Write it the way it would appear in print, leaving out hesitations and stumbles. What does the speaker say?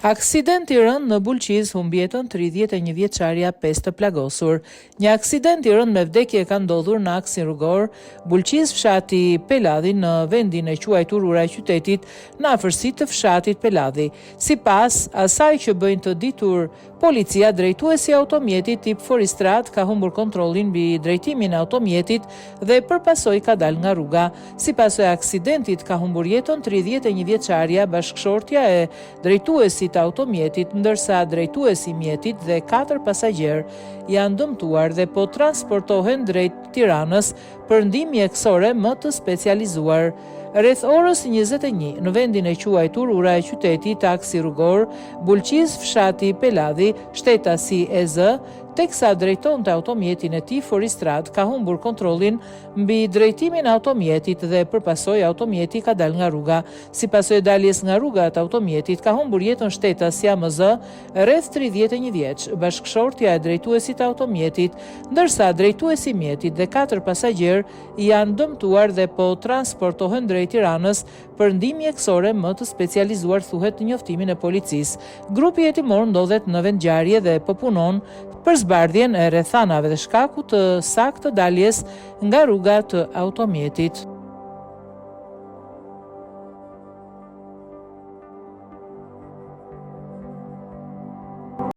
Aksident i rënd në Bulqiz humbi jetën 31 vjeçaria 5 të plagosur. Një aksident i rënd me vdekje ka ndodhur në aksin rrugor Bulqiz fshati Peladhi në vendin e quajtur Ura e qytetit në afërsi të fshatit Peladhi. Sipas asaj që bëjnë të ditur policia, drejtuesi i automjetit tip Foristrat ka humbur kontrollin mbi drejtimin e automjetit dhe përpasoj ka dal nga rruga. Sipas aksidentit ka humbur jetën 31 vjeçaria bashkëshortja e drejtuesit të automjetit, ndërsa drejtuesi i mjetit dhe 4 pasagjerë janë dëmtuar dhe po transportohen drejt Tiranës për ndihmë mjekësore më të specializuar. Rreth orës 21 në vendin e quajtur Ura e qytetit, aksi rrugor Bulqiz fshati Peladhi, shtetasi EZ, teksa drejtonte automjetin e tij Foristrat, ka humbur kontrollin mbi drejtimin e automjetit dhe përpasoj automjeti ka dal nga rruga. Sipas së daljes nga rruga të automjetit ka humbur jetën shtetasi AMZ, rreth 31 vjeç, bashkëshortja e drejtuesit të automjetit, ndërsa drejtuesi i mjetit dhe 4 pasagjerë janë dëmtuar dhe po transportohen drejt Tiranës për ndihmë mjekësore më të specializuar, thuhet në njoftimin e policisë. Grupi hetimor ndodhet në vendngjarje dhe po punon për zbardhjen e rrethanave dhe shkakut të saktë të daljes nga rruga të automjetit.